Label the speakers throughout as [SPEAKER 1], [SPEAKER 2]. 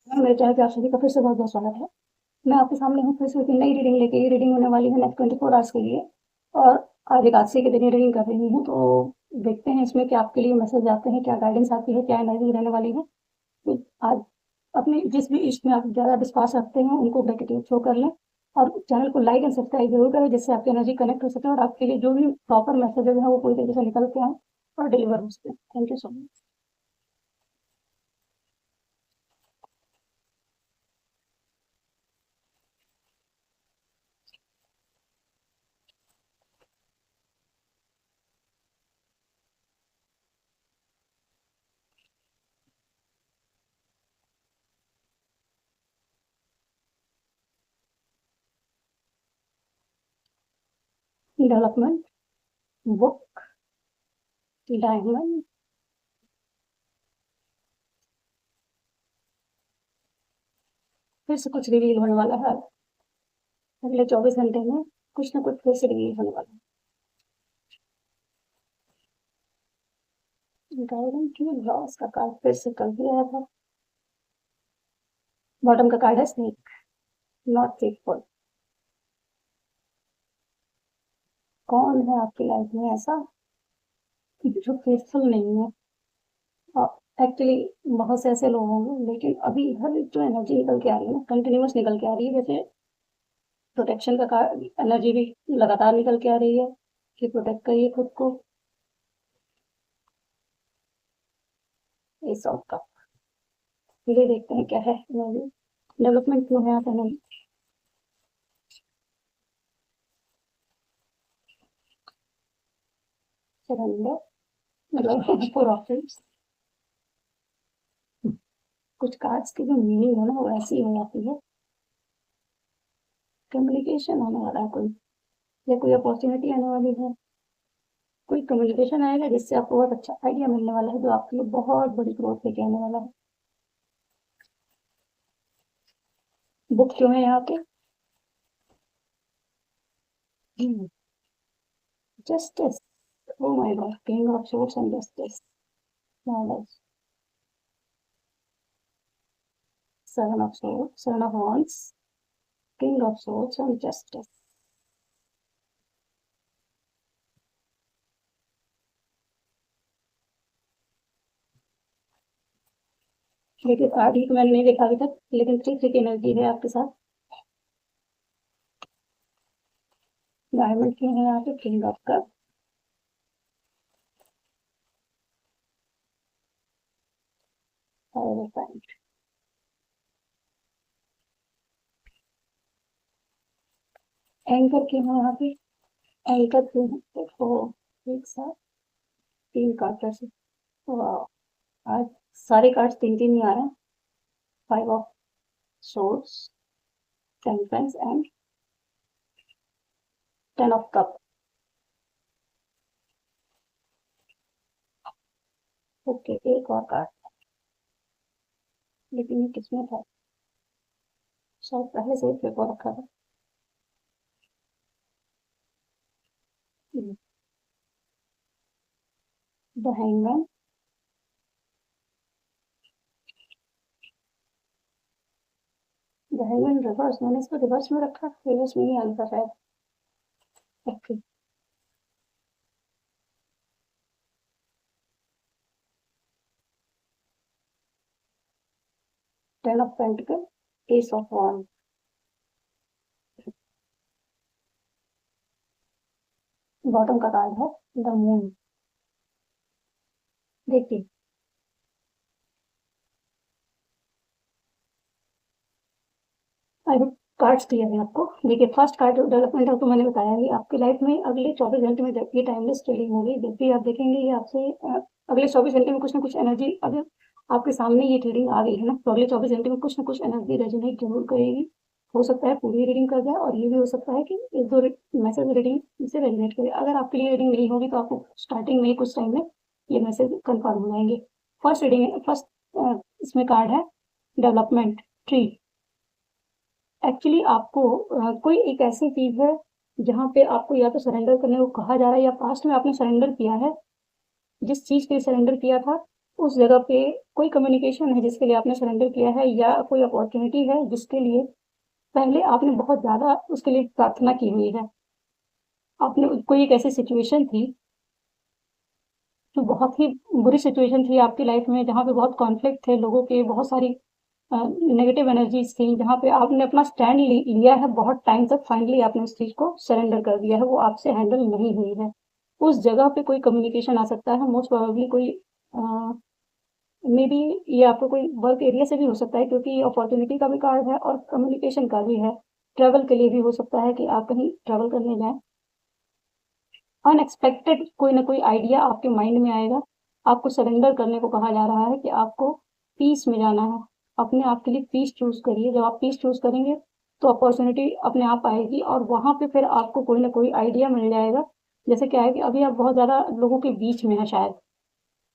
[SPEAKER 1] मेरे चैनल पे आप सभी का फिर से बहुत-बहुत स्वागत है। मैं आपके सामने हूँ फिर से एक नई रीडिंग लेके। ये रीडिंग होने वाली है नेक्स्ट 24 आवर्स के लिए और आज एकादशी के दिन ये रीडिंग कर रही हूँ, तो देखते हैं इसमें क्या आपके लिए मैसेज आते हैं, क्या गाइडेंस आती है, क्या एनर्जी रहने वाली है। तो आज अपने जिस भी इश्क में आप ज़्यादा विश्वास रखते हैं, उनको ग्रैटिट्यूड शो कर लें और चैनल को लाइक एंड सब्सक्राइब ज़रूर करें, जिससे आपकी एनर्जी कनेक्ट हो सके और आपके लिए जो भी प्रॉपर मैसेजेज़ हैं, वो पूरी तरीके से निकल के आएँ और डिलीवर हो सकें। Thank you so much. Development, book, diamond, फिर से कुछ रिवील होने वाला है। अगले 24 घंटे में कुछ ना कुछ फिर से रिलीज होने वाला है। गाइडेंस की लॉस का कार्ड फिर से कल भी आया था। बॉटम का कार्ड है स्नेक, नॉट फेथफुल। कौन है आपकी लाइफ में ऐसा जो फेथफुल नहीं है? एक्चुअली बहुत से ऐसे लोग होंगे, लेकिन अभी हर एक जो एनर्जी निकल के आ रही है ना, कंटिन्यूस निकल के आ रही है। जैसे प्रोटेक्शन का कार्ड एनर्जी भी लगातार निकल के आ रही है कि प्रोटेक्ट करिए खुद को। एस ऑफ कप, ये देखते हैं क्या है एनर्जी। डेवलपमेंट क्यों है आप एनर्जी? सरेंडर, मतलब फोर ऑप्शंस। कुछ कार्ड्स की जो मीनिंग है ना, वो ऐसी हो जाती है। कम्युनिकेशन होने वाला है कोई, या कोई अपॉर्चुनिटी आने वाली है। कोई कम्युनिकेशन आएगा जिससे आपको बहुत अच्छा आइडिया मिलने वाला है, जो आपके लिए बहुत बड़ी ग्रोथ लेके आने वाला है। बुक क्यों है यहाँ पे? Justice, oh my God, king of swords and justice. Knowledge, seven of swords, seven of wands, king of swords and justice. देखिए कार्ड ही तो मैंने नहीं देखा अभी तक, लेकिन थ्री थ्री की एनर्जी है आपके साथ। डायमंड क्यों है यहाँ पे? King of cup, hierophant. Anchor क्यों है यहाँ पे? एंकर क्यों है? देखो एक साथ तीन कार्ड कैसे, वाह, आज सारे कार्ड्स तीन तीन ही आ रहे हैं। Five of swords, temperance and ten of cup. Okay, एक और कार्ड, लेकिन ये किसमें था? शायद पहले से ही पेपर रखा था। The hangman, the hangman reverse, मैंने इसको रिवर्स में रखा, रिवर्स में नहीं आने का शायद। Okay, ten of pentacle, ace of wand. Bottom का कार्ड है द मून। देखिए, आई होप कार्ड्स क्लियर है आपको। देखिए फर्स्ट कार्ड डेवलपमेंट आपको मैंने बताया कि आपकी लाइफ में अगले 24 घंटे में जब ये टाइमलेस ट्रेडिंग होगी, जब भी आप देखेंगे ये आपसे अगले 24 घंटे में कुछ ना कुछ एनर्जी, अगर आपके सामने ये ट्रेडिंग आ गई है ना, तो अगले 24 घंटे में कुछ ना कुछ एनर्जी रेजोनेट जरूर करेगी। हो सकता है पूरी रीडिंग कर जाए, और ये भी हो सकता है कि एक दो मैसेज रीडिंग से रेजोनेट करे। अगर आपके लिए रीडिंग नहीं होगी तो आपको स्टार्टिंग में ही कुछ टाइम में ये मैसेज कंफर्म हो जाएंगे। फर्स्ट रीडिंग, फर्स्ट इसमें कार्ड है डेवलपमेंट ट्री। एक्चुअली आपको कोई एक ऐसी चीज है जहाँ पे आपको या तो सरेंडर करने को कहा जा रहा है, या पास्ट में आपने सरेंडर किया है। जिस चीज के लिए सरेंडर किया था, उस जगह पे कोई कम्युनिकेशन है जिसके लिए आपने सरेंडर किया है, या कोई अपॉर्चुनिटी है जिसके लिए पहले आपने बहुत ज़्यादा उसके लिए प्रार्थना की हुई है। आपने कोई एक ऐसी सिचुएशन थी जो बहुत ही बुरी सिचुएशन थी आपकी लाइफ में, जहाँ पे बहुत कॉन्फ्लिक्ट थे लोगों के, बहुत सारी नेगेटिव एनर्जीज थी, जहाँ पे आपने अपना स्टैंड लिया है बहुत टाइम तक, फाइनली आपने उस चीज़ को सरेंडर कर दिया है, वो आपसे हैंडल नहीं हुई है। उस जगह पे कोई कम्युनिकेशन आ सकता है, मोस्ट प्रोबेबली कोई मे बी ये आपको कोई वर्क एरिया से भी हो सकता है, क्योंकि ये अपॉर्चुनिटी का भी कार्ड है और कम्युनिकेशन का भी है। ट्रैवल के लिए भी हो सकता है कि आप कहीं ट्रैवल करने जाएं, अनएक्सपेक्टेड कोई ना कोई आइडिया आपके माइंड में आएगा। आपको सरेंडर करने को कहा जा रहा है कि आपको पीस में जाना है, अपने आप के लिए पीस चूज करिए। जब आप पीस चूज करेंगे तो अपॉर्चुनिटी अपने आप आएगी, और वहां पे फिर आपको कोई ना कोई आइडिया मिल जाएगा। जैसे क्या है कि अभी आप बहुत ज़्यादा लोगों के बीच में हैं, शायद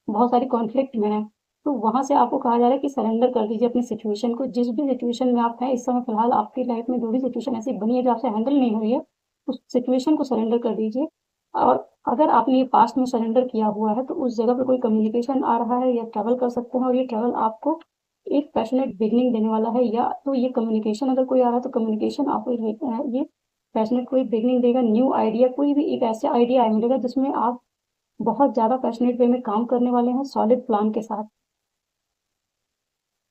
[SPEAKER 1] बहुत सारी कॉन्फ्लिक्ट में हैं, तो वहां से आपको कहा जा रहा है कि सरेंडर कर दीजिए अपनी सिचुएशन को। जिस भी सिचुएशन में आप हैं इस समय, फिलहाल आपकी लाइफ में जो भी सिचुएशन ऐसी बनी है जो आपसे हैंडल नहीं हो रही है, उस सिचुएशन को सरेंडर कर दीजिए। और अगर आपने ये पास्ट में सरेंडर किया हुआ है तो उस जगह पे कोई कम्युनिकेशन आ रहा है, या ट्रैवल कर सकते हैं, और ये ट्रैवल आपको एक पैशनेट बिगनिंग देने वाला है। या तो ये कम्युनिकेशन अगर कोई आ रहा है तो कम्युनिकेशन आपको ये पैशनेट कोई बिगनिंग देगा, न्यू आइडिया, कोई भी एक ऐसा आइडिया मिलेगा जिसमें आप बहुत ज़्यादा पैशनेट वे में काम करने वाले हैं, सॉलिड प्लान के साथ,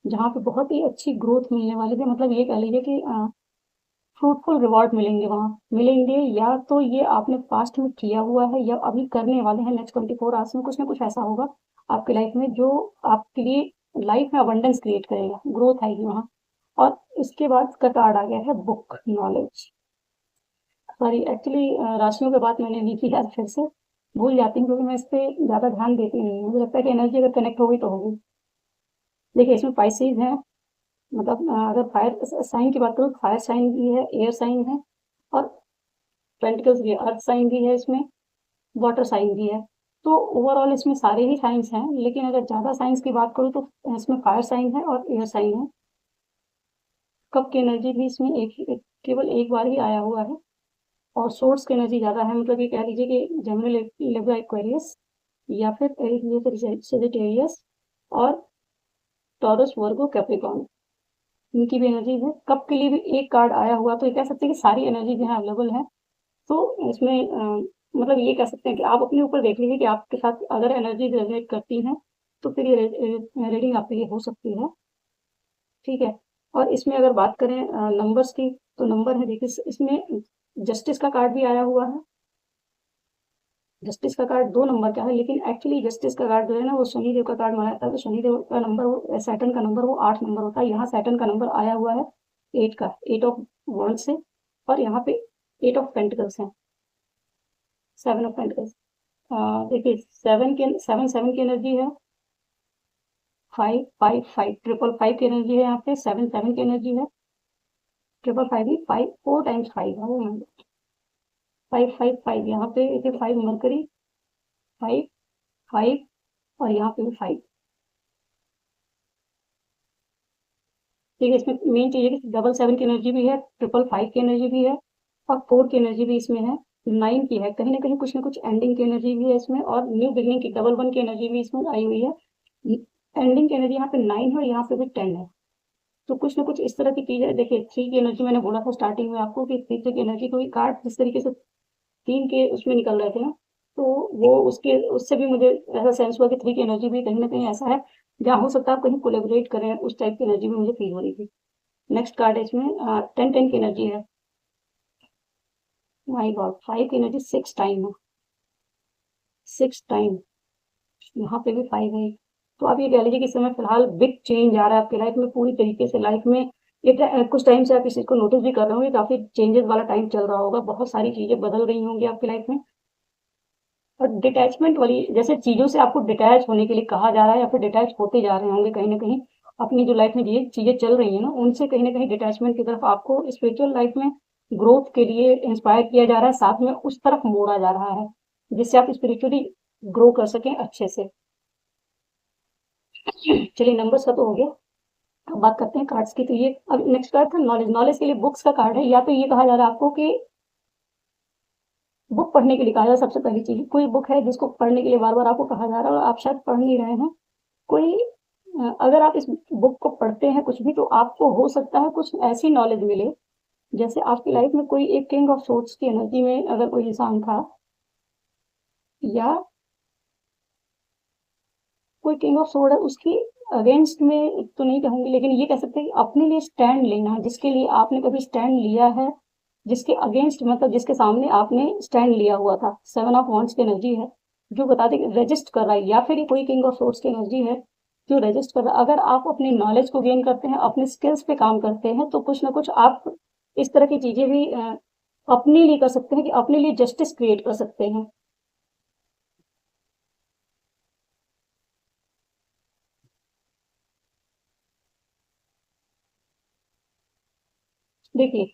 [SPEAKER 1] जहाँ पे बहुत ही अच्छी ग्रोथ मिलने वाली है। मतलब ये कह लीजिए कि फ्रूटफुल रिवॉर्ड मिलेंगे वहाँ, मिलेंगे, या तो ये आपने पास्ट में किया हुआ है या अभी करने वाले हैं। नेक्स्ट 24 आवर्स में कुछ ना कुछ ऐसा होगा आपकी लाइफ में जो आपके लिए लाइफ में अबंडेंस क्रिएट करेगा, ग्रोथ आएगी वहाँ। और इसके बाद का कार्ड आ गया है बुक नॉलेज। सॉरी, एक्चुअली राशियों के बाद मैंने नहीं किया, फिर से भूल जाती हूँ क्योंकि मैं इस पे ज़्यादा ध्यान देती नहीं हूँ। मुझे लगता है कि एनर्जी अगर कनेक्ट होगी तो होगी। देखिए, इसमें पाइसेज है, मतलब अगर फायर साइन की बात करूँ, फायर साइन भी है, एयर साइन है, और पेंटिकल्स भी है, अर्थ साइन भी है इसमें, वाटर साइन भी है। तो ओवरऑल इसमें सारे ही साइंस हैं, लेकिन अगर ज़्यादा साइंस की बात करूँ तो इसमें फायर साइन है और एयर साइन है। कप की एनर्जी भी इसमें केवल एक बार ही आया हुआ है, और सोर्स की एनर्जी ज़्यादा है। मतलब ये कह लीजिए कि जेमिनी, लिब्रा, एक्वेरियस, या फिर सेजिटेरियस, और टॉरस, वर्गो, कैप्रिकॉर्न, इनकी भी एनर्जी है। कप के लिए भी एक कार्ड आया हुआ, तो ये कह सकते हैं कि सारी एनर्जी जो है अवेलेबल है। तो इसमें मतलब ये कह सकते हैं कि आप अपने ऊपर देख लीजिए कि आपके साथ अगर एनर्जी रेजोनेट करती हैं तो फिर ये रीडिंग आपके लिए हो सकती है। ठीक है। और इसमें अगर बात करें नंबर्स की, तो नंबर है, देखिए इसमें जस्टिस का कार्ड भी आया हुआ है। जस्टिस का कार्ड 2 नंबर का है, लेकिन एक्चुअली जस्टिस का कार्ड जो है ना वो शनिदेव का कार्ड माना जाता है। तो शनिदेव का नंबर, सैटर्न का नंबर वो 8 नंबर होता है। यहाँ सैटर्न का नंबर आया हुआ है 8 का, 8 ऑफ वॉन्ड्स से, और यहाँ पे 8 ऑफ पेंटिकल्स है, 7 ऑफ पेंटिकल्स। देखिए, 7 की एनर्जी है, 5 5 5, ट्रिपल 5 की एनर्जी है, यहाँ पे 7 7 की एनर्जी है, ट्रिपल 5 भी 5, 4 टाइम्स 5 है, 5 5 5। यहाँ पे देखिए 5 मरकरी, 5 5, और यहाँ पे भी 5। ठीक है, इसमें मेन चीज़ है कि डबल 7 की एनर्जी भी है, ट्रिपल 5 की एनर्जी भी है, और 4 की एनर्जी भी इसमें है, 9 की है। कहीं ना कहीं कुछ ना कुछ एंडिंग की एनर्जी भी है इसमें, और न्यू बिगनिंग की डबल 1 की एनर्जी भी इसमें आई हुई है। एंडिंग की एनर्जी यहाँ पे 9 है, और यहाँ पे भी 10 है। तो कुछ ना कुछ इस तरह की चीज़ है। देखिए, 3 की एनर्जी मैंने बोला था स्टार्टिंग में आपको कि 3 की एनर्जी, कोई कार्ड जिस तरीके से 3 के उसमें निकल रहे थे ना, तो वो उसके उससे भी मुझे ऐसा सेंस हुआ कि 3 की एनर्जी भी कहीं ना कहीं ऐसा है जहाँ हो सकता है आप कहीं कोलेबोरेट करें, उस टाइप की एनर्जी भी मुझे फील हो रही थी। नेक्स्ट कार्ड है इसमें 10 10 की एनर्जी है। माई गॉड, 5 की एनर्जी 6 टाइम है, 6 टाइम, यहाँ पे भी 5 है। तो आप ये कह लीजिए कि इस समय फिलहाल बिग चेंज आ रहा है आपकी लाइफ में, पूरी तरीके से लाइफ में। कुछ टाइम से आप इस चीज़ को नोटिस भी कर रहे होंगे, काफ़ी चेंजेस वाला टाइम चल रहा होगा, बहुत सारी चीज़ें बदल रही होंगी आपकी लाइफ में। और डिटैचमेंट वाली, जैसे चीज़ों से आपको डिटैच होने के लिए कहा जा रहा है, या फिर डिटैच होते जा रहे होंगे कहीं ना कहीं, अपनी जो लाइफ में ये चीज़ें चल रही है ना, उनसे कहीं ना कहीं डिटैचमेंट की तरफ आपको स्पिरिचुअल लाइफ में ग्रोथ के लिए इंस्पायर किया जा रहा है, साथ में उस तरफ मोड़ा जा रहा है जिससे आप स्पिरिचुअली ग्रो कर सकें अच्छे से। चलिए, नंबर्स का तो हो गया, अब बात करते हैं कार्ड्स की। तो ये अब नेक्स्ट कार्ड था नॉलेज। नॉलेज के लिए बुक्स का कार्ड है। या तो ये कहा जा रहा है आपको कि बुक पढ़ने के लिए कहा जा रहा है। सबसे पहली चीज, कोई बुक है जिसको पढ़ने के लिए बार बार आपको कहा जा रहा है और आप शायद पढ़ नहीं रहे हैं, कोई अगर आप इस बुक को पढ़ते हैं कुछ भी, तो आपको हो सकता है कुछ ऐसी नॉलेज मिले, जैसे आपकी लाइफ में कोई एक किंग ऑफ सोर्ड्स की एनर्जी में अगर कोई इंसान था, या कोई किंग ऑफ सोर्ड है, उसकी अगेंस्ट में तो नहीं कहूंगी, लेकिन ये कह सकते हैं कि अपने लिए स्टैंड लेना, जिसके लिए आपने कभी स्टैंड लिया है, जिसके अगेंस्ट मतलब जिसके सामने आपने स्टैंड लिया हुआ था। सेवन ऑफ वॉन्ड्स की एनर्जी है जो बताते कि रेजिस्ट कर रहा है, या फिर ये कोई किंग ऑफ सोर्ड्स की एनर्जी है जो रेजिस्ट कर रहा है। अगर आप अपनी नॉलेज को गेन करते हैं, अपने स्किल्स पे काम करते हैं, तो कुछ ना कुछ आप इस तरह की चीजें भी अपने लिए कर सकते हैं कि अपने लिए जस्टिस क्रिएट कर सकते हैं। देखिए,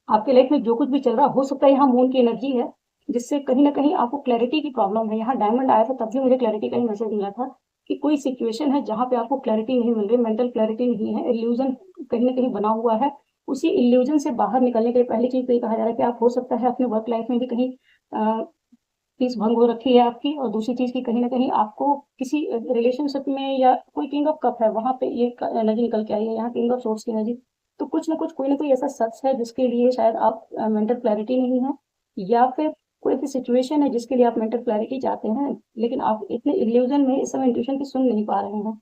[SPEAKER 1] आपके लाइफ में जो कुछ भी चल रहा हो सकता है यहाँ मून की एनर्जी है, जिससे कहीं ना कहीं आपको क्लैरिटी की प्रॉब्लम है। यहाँ डायमंड आया था तब भी मुझे क्लैरिटी का ही मैसेज मिला था कि कोई सिचुएशन है जहाँ पे आपको क्लैरिटी नहीं मिल रही, मेंटल क्लैरिटी नहीं है, इल्यूजन कहीं ना कहीं बना हुआ है। उसी इल्यूजन से बाहर निकलने के लिए पहली चीज तो ये कहा जा रहा है कि आप हो सकता है अपने वर्क लाइफ में भी कहीं पीस भंग हो रखी है आपकी, और दूसरी चीज की कहीं ना कहीं आपको किसी रिलेशनशिप में, या कोई किंग ऑफ कप है वहां पे ये एनर्जी निकल के आई है, यहाँ किंग ऑफ सोर्स की एनर्जी। तो कुछ ना कोई ऐसा शख्स है जिसके लिए शायद आप मेंटल क्लैरिटी नहीं है, या फिर कोई ऐसी सिचुएशन है जिसके लिए आप मेंटल क्लैरिटी चाहते हैं, लेकिन आप इतने इल्यूजन में इस समय इंट्यूशन की सुन नहीं पा रहे हैं।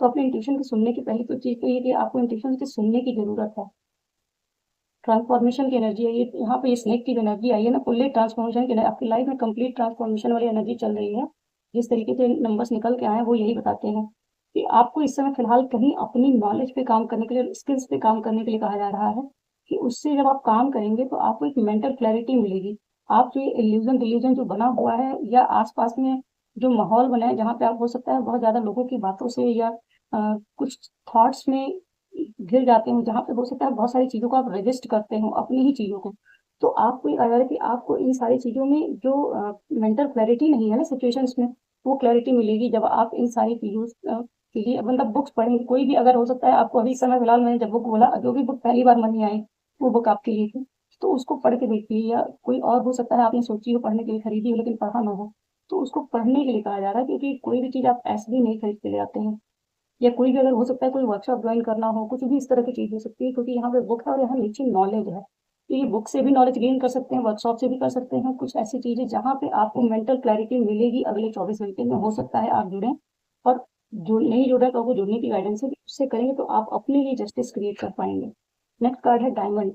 [SPEAKER 1] तो अपने इंट्यूशन की सुनने की पहली तो चीज तो ये कि आपको इंट्यूशन की सुनने की जरूरत है। ट्रांसफॉर्मेशन की एनर्जी है ये, यहाँ पे ये स्नेक की एनर्जी आई है ना, फुल्ली ट्रांसफॉर्मेशन की आपकी लाइफ में कंप्लीट ट्रांसफॉर्मेशन वाली एनर्जी चल रही है। जिस तरीके से नंबर्स निकल के आए हैं वो यही बताते हैं कि आपको इस समय फिलहाल कहीं अपनी नॉलेज पे काम करने के लिए, स्किल्स पे काम करने के लिए कहा जा रहा है, कि उससे जब आप काम करेंगे तो आपको एक मेंटल क्लैरिटी मिलेगी। आप जो ये इल्यूजन डिल्यूजन जो बना हुआ है, या आसपास में जो माहौल बना है जहाँ पे आप हो सकता है बहुत ज्यादा लोगों की बातों से, या कुछ थॉट्स में घिर जाते हो, जहाँ पे हो सकता है बहुत सारी चीजों को आप रजिस्ट करते हो, अपनी ही चीजों को। तो आपको अगर कि आपको इन सारी चीजों में जो मेंटल क्लैरिटी नहीं है ना सिचुएशंस में, वो क्लैरिटी मिलेगी जब आप इन सारी चीजों के लिए मतलब बुक्स पढ़ेंगे। कोई भी अगर हो सकता है आपको अभी इस समय फिलहाल मैंने जब बुक बोला, जो भी बुक पहली बार मन में आई वो बुक आपके लिए थी, तो उसको पढ़ के देखिए। या कोई और हो सकता है आपने सोची हो पढ़ने के लिए, खरीदी हो लेकिन पढ़ा ना हो, तो उसको पढ़ने के लिए कहा जा रहा है, क्योंकि कोई भी चीज आप ऐसे भी नहीं खरीद के ले आते हैं। या कोई भी अगर हो सकता है कोई वर्कशॉप ज्वाइन करना हो, कुछ भी इस तरह की चीज हो सकती है, क्योंकि यहाँ पे बुक है और यहाँ नीचे नॉलेज है। तो ये बुक से भी नॉलेज गेन कर सकते हैं, वर्कशॉप से भी कर सकते हैं, कुछ ऐसी चीजें जहाँ पे आपको मेंटल क्लैरिटी मिलेगी अगले 24 घंटे में। हो सकता है आप जुड़ें, और जो नहीं जुड़ा तो आपको जुड़ने की गाइडेंस है, उससे करेंगे तो आप अपने लिए जस्टिस क्रिएट कर पाएंगे। नेक्स्ट कार्ड है डायमंड।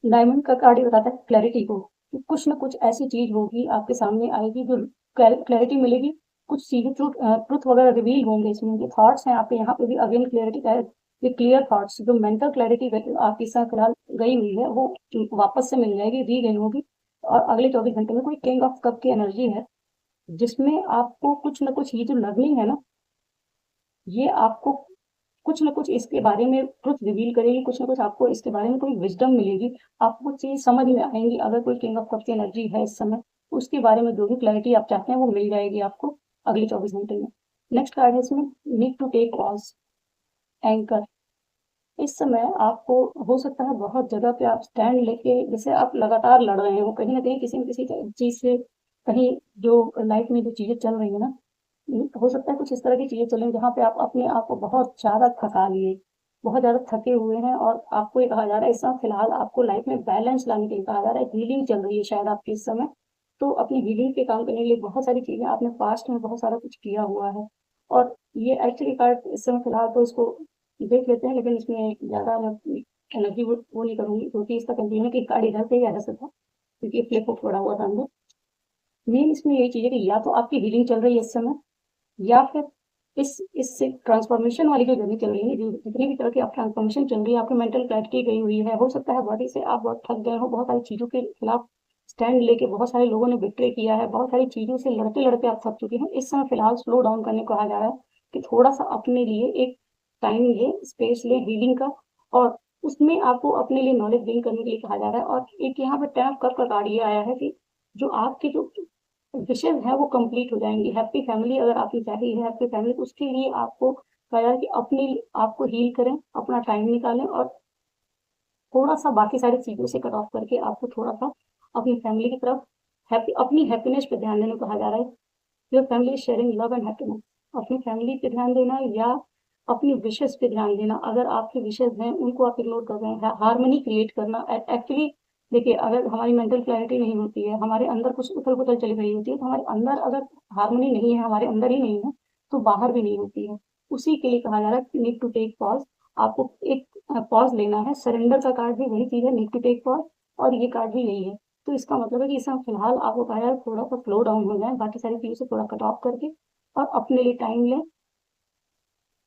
[SPEAKER 1] डायमंड का कार्ड ये बताता है क्लैरिटी को, कि कुछ ना कुछ ऐसी चीज होगी आपके सामने आएगी जो क्लैरिटी मिलेगी। कुछ चीजें ट्रुथ वगैरह रिवील होंगे इसमें, जो थॉट्स हैं आपके यहाँ पे भी अगेन क्लियरिटी का है। ये क्लियर थॉट्स, जो मेंटल क्लैरिटी आपके साथ फिलहाल गई हुई है, वो वापस से मिल जाएगी, दी गई होगी। और अगले 24 घंटे में कोई किंग ऑफ कप की एनर्जी है, जिसमें आपको कुछ ना कुछ ये जो लर्निंग है ना, ये आपको कुछ ना कुछ इसके बारे में ट्रुथ रिवील करेगी, कुछ ना कुछ आपको इसके बारे में कोई विजडम मिलेगी, आपको कुछ चीज समझ में आएंगी। अगर कोई किंग ऑफ कप की एनर्जी है इस समय, उसके बारे में जो भी क्लैरिटी आप चाहते हैं वो मिल जाएगी आपको अगले 24 घंटे में। नेक्स्ट कार्ड है इसमें need to take pause, anchor. इस समय आपको हो सकता है बहुत जगह पे आप स्टैंड लेके, जैसे आप लगातार लड़ रहे हो कहीं ना कहीं किसी न किसी चीज से, कहीं जो लाइफ में जो चीजें चल रही है ना, हो सकता है कुछ इस तरह की चीजें चलें जहाँ पे आप अपने आप को बहुत ज्यादा थका लिए, बहुत ज्यादा थके हुए हैं, और आपको ये कहा जा रहा है इस समय फिलहाल आपको लाइफ में बैलेंस लाने के लिए कहा जा रहा है। हीलिंग चल रही है शायद आपकी इस समय, तो अपनी हीलिंग पे काम करने के लिए बहुत सारी चीजें आपने पास्ट में बहुत सारा कुछ किया हुआ है। और ये एक्चुअली कार्ड इस समय फिलहाल तो इसको देख लेते हैं, लेकिन इसमें ज्यादा एनर्जी वो नहीं करूंगी, क्योंकि इसका कंफ्यूजन है कि कार्ड इधर से ही आ सकता, क्योंकि फ्लिप पड़ा हुआ था अंदर। मेन इसमें यही चीज है कि या तो आपकी हीलिंग चल रही है इस समय, या फिर इससे ट्रांसफॉर्मेशन वाली जो जर्नी चल रही है, जो जितनी भी तरह की आप ट्रांसफॉर्मेशन चल रही है, आपकी मेंटल क्लैरिटी गई हुई है, हो सकता है बॉडी से आप बहुत थक गए हो, बहुत सारी चीजों के खिलाफ स्टैंड लेके बहुत सारे लोगों ने बिट्रे किया है, बहुत सारी चीजों से लड़ते लड़ते आप थक चुके हैं। इस समय फिलहाल स्लो डाउन करने को कहा जा रहा है, कि थोड़ा सा अपने लिए एक टाइम ले, स्पेस ले हीलिंग का, और उसमें आपको अपने लिए नॉलेज गेन करने के लिए कहा जा रहा है। और एक यहाँ पे 10 ऑफ कप का कार्ड ये आया है कि जो आपके जो विशेष है वो कंप्लीट हो जाएंगी। हैप्पी फैमिली अगर आपकी चाहिए है, हैप्पी फैमिली, तो उसके लिए आपको कहा जाए कि अपने आपको हील करें, अपना टाइम निकालें, और थोड़ा सा बाकी सारी चीजों से कट ऑफ करके आपको थोड़ा सा अपनी फैमिली की तरफ, अपनी हैप्पीनेस पे ध्यान देने को कहा जा रहा है। Your family is sharing love and happiness. अपनी फैमिली पे ध्यान देना या अपनी विशेस पे ध्यान देना। अगर आपके विशेस हैं उनको आप इग्नोर कर रहे हैं, हार्मनी क्रिएट करना एक्चुअली। देखिए, अगर हमारी मेंटल क्लैरिटी नहीं होती है, हमारे अंदर कुछ उथल पुथल चली रही होती है, तो हमारे अंदर अगर हार्मनी नहीं है, हमारे अंदर ही नहीं है, तो बाहर भी नहीं होती है। उसी के लिए कहा जा रहा है नीड टू टेक पॉज। आपको एक पॉज लेना है। सरेंडर का कार्ड भी वही चीज है, नीड टू टेक पॉज, और ये कार्ड भी यही है। तो इसका मतलब है कि इस समय फिलहाल आपको कहा जा रहा है थोड़ा सा स्लो डाउन हो जाए, बाकी सारी चीजों से थोड़ा कट ऑफ करके, और अपने लिए टाइम लें।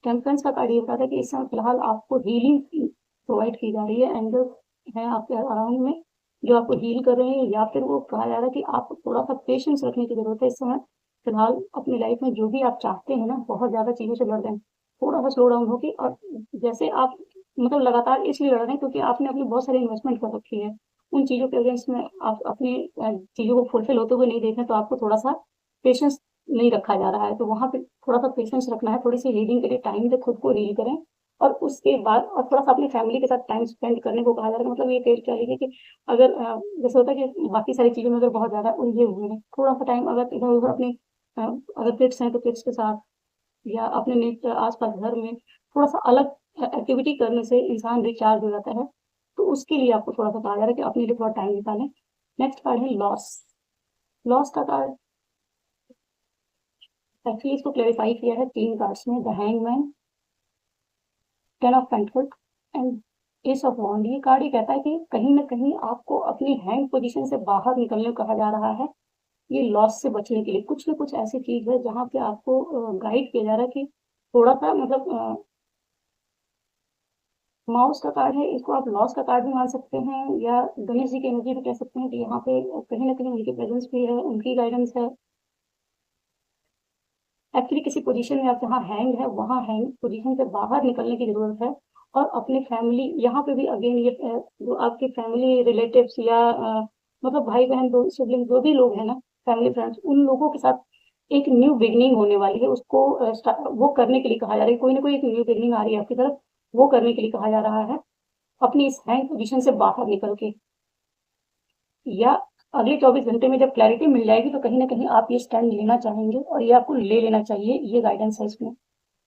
[SPEAKER 1] टेम्परेंस का कार्ड ये बताता है कि इस समय फिलहाल आपको हीलिंग प्रोवाइड की जा रही है। एंजल है आपके अराउंड में जो आपको हील कर रहे हैं, या फिर वो कहा जा रहा है कि आपको थोड़ा सा पेशेंस रखने की जरूरत है इस समय फिलहाल अपनी लाइफ में। जो भी आप चाहते हैं ना, बहुत ज्यादा चीजों से लड़ रहे हैं, थोड़ा सा स्लो डाउन होगी। और जैसे आप मतलब लगातार इसलिए लड़ रहे हैं क्योंकि आपने अपनी बहुत सारी इन्वेस्टमेंट कर रखी है उन चीजों के अगेंस्ट में। आप अपनी चीजों को फुलफिल होते हुए नहीं देख रहे, तो आपको थोड़ा सा पेशेंस नहीं रखा जा रहा है। तो वहां पे थोड़ा सा पेशेंस रखना है, थोड़ी सी रीडिंग के लिए टाइम दे, खुद को रील करें। और उसके बाद और थोड़ा सा अपनी फैमिली के साथ टाइम स्पेंड करने को कहा जा रहा है। मतलब ये कह लीजिए कि अगर जैसे होता है कि बाकी सारी चीजों में अगर बहुत ज्यादा उलझे हुए हैं, थोड़ा सा टाइम अगर इधर उधर अपने अगर किड्स हैं तो किड्स के साथ, या अपने नेट आसपास घर में थोड़ा सा अलग एक्टिविटी करने से इंसान रिचार्ज हो जाता है। तो उसके लिए आपको थोड़ा सा कहा जा रहा है कि अपने लिए थोड़ा टाइम निकालें। नेक्स्ट कार्ड है लॉस। लॉस का कार्ड एक्चुअली इसको क्लेरिफाई किया है 3 कार्ड्स में, the hangman, ten of pentacles and ace of wand. ये कार्ड ये कहता है कि कहीं ना कहीं आपको अपनी हैंग पोजीशन से बाहर निकलने को कहा जा रहा है। ये लॉस से बचने के लिए कुछ ना कुछ ऐसी चीज है जहाँ पे आपको गाइड किया जा रहा है कि थोड़ा सा मतलब माउस का कार्ड है, इसको आप लॉस का कार्ड भी मान सकते हैं, या गणेश जी की एनर्जी भी कह सकते हैं कि यहाँ पे कहीं ना कहीं उनकी प्रेजेंस भी है, उनकी गाइडेंस है। एक्चुअली किसी पोजीशन में आप जहाँ हैंग है वहाँ हैंग पोजीशन से बाहर निकलने की जरूरत है। और अपने फैमिली यहाँ पे भी अगेन ये जो आपके फैमिली रिलेटिव्स या मतलब भाई बहन दो सिबलिंग जो भी लोग हैं ना, फैमिली फ्रेंड्स, उन लोगों के साथ एक न्यू बिगनिंग होने वाली है। उसको वो करने के लिए कहा जा रहा है, कोई ना कोई एक न्यू बिगनिंग आ रही है आपकी तरफ, वो करने के लिए कहा जा रहा है अपनी इस हैंग पोजीशन से बाहर निकल के। या अगले 24 घंटे में जब क्लैरिटी मिल जाएगी तो कहीं ना कहीं आप ये स्टैंड लेना चाहेंगे, और ये आपको ले लेना चाहिए, ये गाइडेंस है इसमें।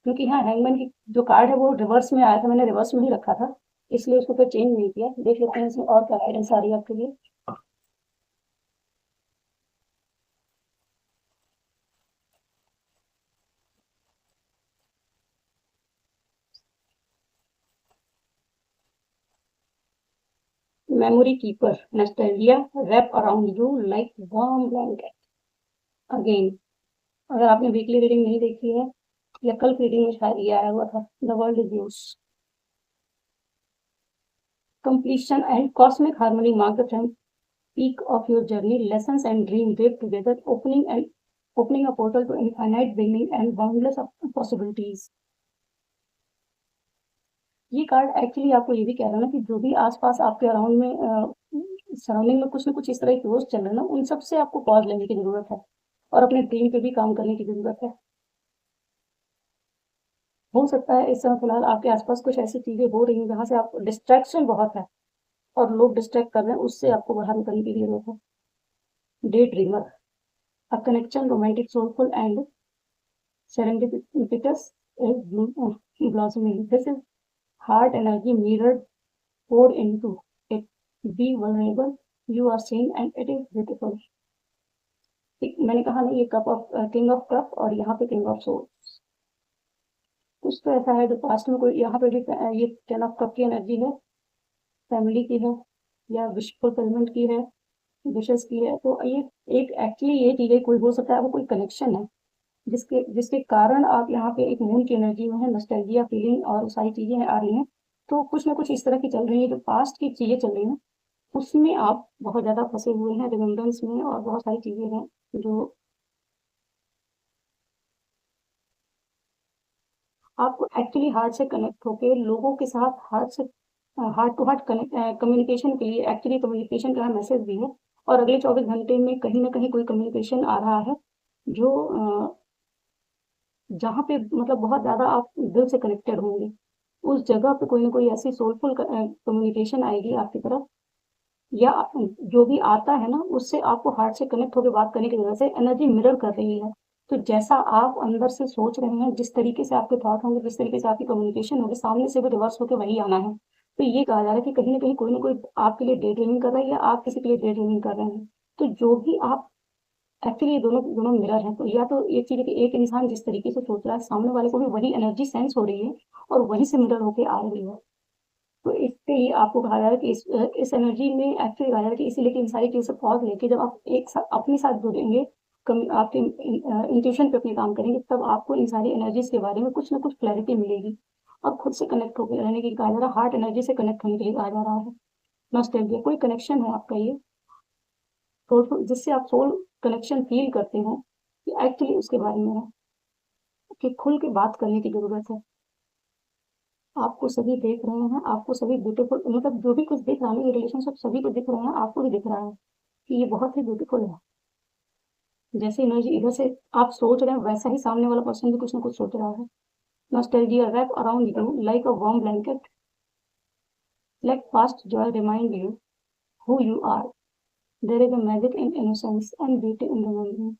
[SPEAKER 1] क्योंकि यहाँ हैंगमैन की जो कार्ड है वो रिवर्स में आया था, मैंने रिवर्स में ही रखा था, इसलिए उसको फिर चेंज नहीं किया। देख लेते हैं इसमें और क्या गाइडेंस आ रही है आपके लिए। Memory keeper, nostalgia wrap around you like warm blanket. Again, अगर आपने वीकली रीडिंग नहीं देखी है, या कल की रीडिंग में शायद ये आया हुआ था, the world is yours. Completion and cosmic harmony mark the peak of your journey, lessons and dream live together, opening a portal to infinite beginning and boundless possibilities। ये कार्ड एक्चुअली आपको ये भी कह रहा है ना कि जो भी आसपास आपके अराउंड में सराउंडिंग में कुछ ना कुछ इस तरह के दोस्त चल रहे हैं ना, उन सब से आपको पॉज लेने की जरूरत है, और अपने ड्रीम पे भी काम करने की जरूरत है। हो सकता है इस समय फिलहाल आपके आसपास कुछ ऐसी चीजें हो रही हैं जहाँ से आप डिस्ट्रैक्शन बहुत है, और लोग डिस्ट्रैक्ट कर रहे हैं, उससे आपको बाहर निकलने की जरूरत है। Day dreamer, a connection, romantic, soulful, and serendipitous is blossoming. This is heart energy mirrored, poured into it. Be vulnerable. You are seen, and it is beautiful। मैंने कहा ना, ये cup of king of cup, और यहाँ पे king of souls. कुछ तो ऐसा है जो पास्ट में कोई, यहाँ पे भी ये टेन ऑफ कप की एनर्जी है, फैमिली की है, या विश फुलफिलमेंट की है, विशेष की है। तो ये एक एक्चुअली ये चीजें कोई हो सकता है आपको कोई कनेक्शन है जिसके जिसके कारण आप यहाँ पे एक मून की एनर्जी में है, नॉस्टैल्जिया फीलिंग और सारी चीजें आ रही हैं। तो कुछ ना कुछ इस तरह की चल रही है, जो पास्ट की चीजें चल रही हैं उसमें आप बहुत ज्यादा फंसे हुए हैं, रिमेम्बरेंस में, और बहुत सारी चीजें हैं जो आपको एक्चुअली हार्ट से कनेक्ट होके लोगों के साथ heart to heart connect communication के लिए, एक्चुअली कम्युनिकेशन का मैसेज भी है। और अगले 24 घंटे में कहीं ना कहीं कोई कम्युनिकेशन आ रहा है जो जहाँ पे मतलब बहुत ज्यादा आप दिल से कनेक्टेड होंगे। उस जगह पे कोई ना कोई ऐसी सोलफुल कम्युनिकेशन आएगी आपकी तरफ, या जो भी आता है ना उससे आपको हार्ट से कनेक्ट होकर बात करने की वजह से एनर्जी मिरर कर रही है। तो जैसा आप अंदर से सोच रहे हैं, जिस तरीके से आपके थॉट होंगे, जिस तरीके से आपकी कम्युनिकेशन होगी, सामने से भी रिवर्स होकर वही आना है। तो ये कहा जा रहा है कि कहीं न कहीं कोई न कोई आपके लिए डे ड्रीमिंग कर रहा है या आप किसी के लिए डे ड्रीमिंग कर रहे हैं। तो जो भी आप एक्चुअली ये दोनों दोनों मिरर हैं, तो या तो एक चीज़ है कि एक इंसान जिस तरीके से सोच रहा है, सामने वाले को भी वही एनर्जी सेंस हो रही है और वहीं से मिरर होके आ रही है। तो इसके लिए आपको कहा जा रहा है कि इस एनर्जी में एक्चुअली कहा जा रहा है कि इसीलिए कि इन सारी चीज़ों से पॉज़ लेके जब आप एक साथ अपने साथ जुड़ेंगे, आपके इंट्यूशन पे अपने काम करेंगे, तब आपको इन सारी एनर्जीज़ के बारे में कुछ ना कुछ क्लैरिटी मिलेगी और खुद से कनेक्ट होके रहने के लिए कहा जा रहा है, हार्ट एनर्जी से कनेक्ट होने के लिए कहा जा रहा है। नॉस्टैल्जिया कोई कनेक्शन है आपका ये, सोलफुल जिससे आप सोल कनेक्शन फ़ील करते हो, कि एक्चुअली उसके बारे में है, कि खुल के बात करने की ज़रूरत है। आपको सभी देख रहे हैं, आपको सभी ब्यूटीफुल मतलब जो भी कुछ दिख रहा है ना, ये रिलेशनशिप सभी को दिख रहे हैं, आपको भी दिख रहा है कि ये बहुत ही ब्यूटीफुल है। जैसे एनर्जी इधर से आप सोच रहे हैं, वैसा ही सामने वाला पर्सन भी कुछ ना कुछ सोच रहा है। Nostalgia wrap around you like a warm blanket, let past joy remind you who you are, there is a magic in innocence and beauty in remembering.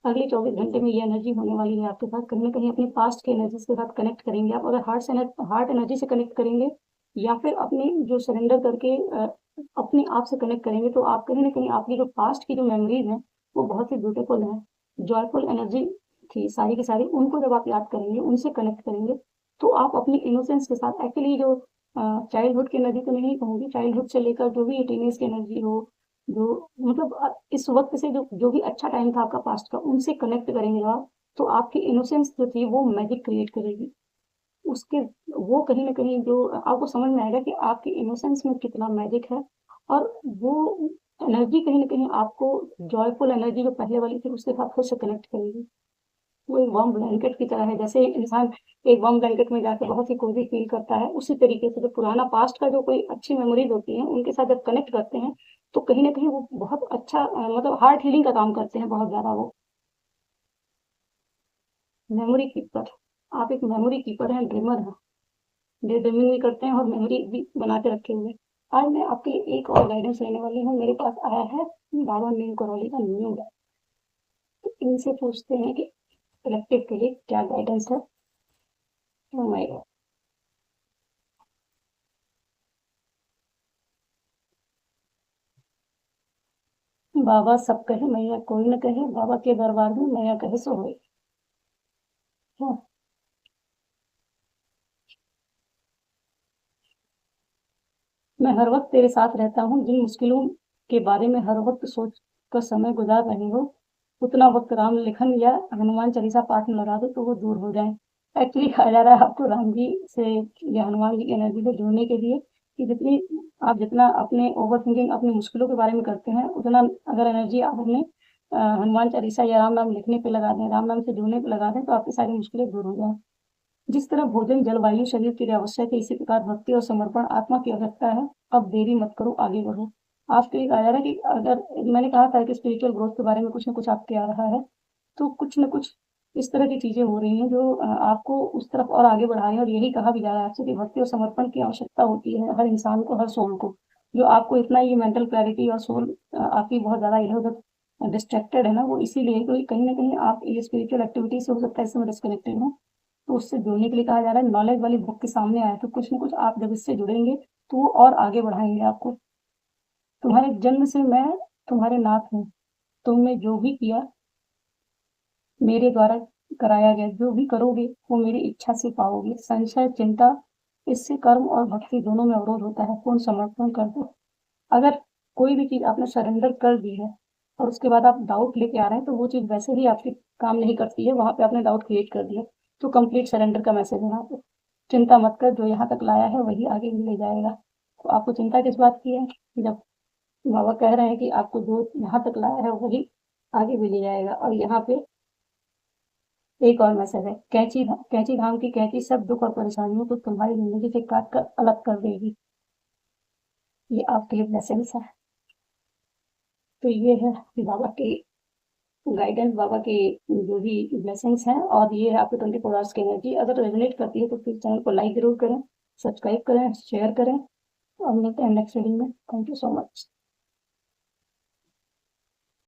[SPEAKER 1] अगले 24 घंटे में ये एनर्जी होने वाली है आपके साथ, कहीं ना कहीं अपने पास्ट की एनर्जी के साथ कनेक्ट करेंगे आप। अगर हार्ट एनर्जी से कनेक्ट करेंगे या फिर अपने जो सरेंडर करके अपने आप से कनेक्ट करेंगे, तो आप कहीं ना कहीं आपकी जो पास्ट की जो मेमोरीज हैं वो बहुत ही ब्यूटीफुल हैं, जॉयफुल एनर्जी थी सारी की सारी, उनको जब आप याद करेंगे, उनसे कनेक्ट करेंगे, तो आप अपनी इनोसेंस के साथ एक्चुअली जो चाइल्डहुड की एनर्जी तो नहीं कहूँगी, चाइल्डहुड से लेकर जो भी टीनेज की एनर्जी हो, जो मतलब इस वक्त से जो जो भी अच्छा टाइम था आपका पास्ट का, उनसे कनेक्ट करेंगे आप, तो आपकी इनोसेंस जो थी वो मैजिक क्रिएट करेगी। उसके वो कहीं ना कहीं जो आपको समझ में आएगा कि आपकी इनोसेंस में कितना मैजिक है, और वो एनर्जी कहीं ना कहीं आपको जॉयफुल एनर्जी जो पहले वाली थी उसके साथ फिर से कनेक्ट करेगी। वो एक वार्म ब्लैंकेट की तरह है, जैसे इंसान एक वार्म ब्लैंकेट में जाकर बहुत ही कोजी फील करता है, उसी तरीके से जो पुराना पास्ट का जो कोई अच्छी मेमोरीज होती हैं उनके साथ जब कनेक्ट करते हैं, तो कहीं ना कहीं वो बहुत अच्छा मतलब हार्ट हीलिंग का काम करते हैं बहुत ज्यादा वो। मेमोरी कीपर, आप एक मेमोरी कीपर हैं, ड्रीमर हैं, डे ड्रीमिंग भी करते हैं और मेमोरी भी बना के रखे हुए। आज मैं आपके लिए एक और गाइडेंस लेने वाली हूँ, मेरे पास आया है बाबा नीम करौली का न्यू गाइड। तो इनसे पूछते हैं कि कलेक्टिव के लिए क्या गाइडेंस है। Oh my God. बाबा सब कहे मैया कोई न कहे, बाबा के दरबार में मैया कहे सो होए। हाँ, मैं हर वक्त तेरे साथ रहता हूँ, जिन मुश्किलों के बारे में हर वक्त सोच कर समय गुजार रहे हो, उतना वक्त राम लेखन या हनुमान चालीसा पाठ में लगा दो तो वो दूर हो जाए। एक्चुअली कहा जा रहा है आपको राम जी से या हनुमान जी की एनर्जी से जुड़ने के लिए, कि जितना अपने ओवर थिंकिंग अपनी मुश्किलों के बारे में करते हैं, उतना अगर एनर्जी आप अपने हनुमान चालीसा या राम नाम लिखने पे लगा दें, राम नाम से जुड़ने पे लगा दें, तो आपकी सारी मुश्किलें दूर हो जाएं। जिस तरह भोजन जलवायु शरीर के लिए आवश्यक है, इसी प्रकार भक्ति और समर्पण आत्मा की आवश्यकता है। अब देरी मत करो, आगे बढ़ो। आपके लिए कहा जा रहा है कि अगर मैंने कहा था कि स्पिरिचुअल ग्रोथ के बारे में कुछ ना कुछ आपके आ रहा है, तो कुछ ना कुछ इस तरह की चीजें हो रही हैं जो आपको उस तरफ और आगे बढ़ा रही हैं। और यही कहा भी जा रहा है आपसे कि भक्ति और समर्पण की आवश्यकता होती है हर इंसान को, हर सोल को। जो आपको इतना ये मेंटल क्लैरिटी और सोल आपकी बहुत ज्यादा इधर उधर डिस्ट्रैक्टेड है ना, वो इसीलिए क्योंकि कहीं ना कहीं आप ये स्पिरिचुअल एक्टिविटी से हो सकता है इस समय डिस्कनेक्टेड हो। तो उससे जुड़ने के लिए कहा जा रहा है, नॉलेज वाली बुक के सामने आए तो कुछ ना कुछ आप जब इससे जुड़ेंगे, तो वो और आगे बढ़ाएंगे आपको। तुम्हारे जन्म से मैं तुम्हारे नाथ हूँ, तुमने जो भी किया मेरे द्वारा कराया गया, जो भी करोगे वो मेरी इच्छा से पाओगे। संशय चिंता, इससे कर्म और भक्ति दोनों में अवरोध होता है, पूर्ण समर्पण कर दो। अगर कोई भी चीज आपने सरेंडर कर दी है और उसके बाद आप डाउट लेके आ रहे हैं, तो वो चीज वैसे ही आपकी काम नहीं करती है, वहां पे आपने डाउट क्रिएट कर दिया। तो कंप्लीट सरेंडर का मैसेज है यहाँ पे। चिंता मत कर, जो यहाँ तक लाया है वही आगे भी ले जाएगा। तो आपको चिंता किस बात की है, जब बाबा कह रहे हैं कि आपको जो यहाँ तक लाया है वही आगे भी ले जाएगा। और यहाँ पे एक और मैसेज है, कैंची धाम की कैंची सब दुख और परेशानियों को तुम्हारी जिंदगी से काट कर अलग कर देगी। ये आपके लिए ब्लेसिंग्स है। तो ये है बाबा के गाइडेंस, बाबा के जो भी ब्लेसिंग्स हैं, और ये है आपके 24 आवर्स की एनर्जी। अगर रेजोनेट करती है तो प्लीज चैनल को लाइक जरूर करें, सब्सक्राइब करें, शेयर करें, और मिलते हैं नेक्स्ट रीडिंग में। Thank you so much.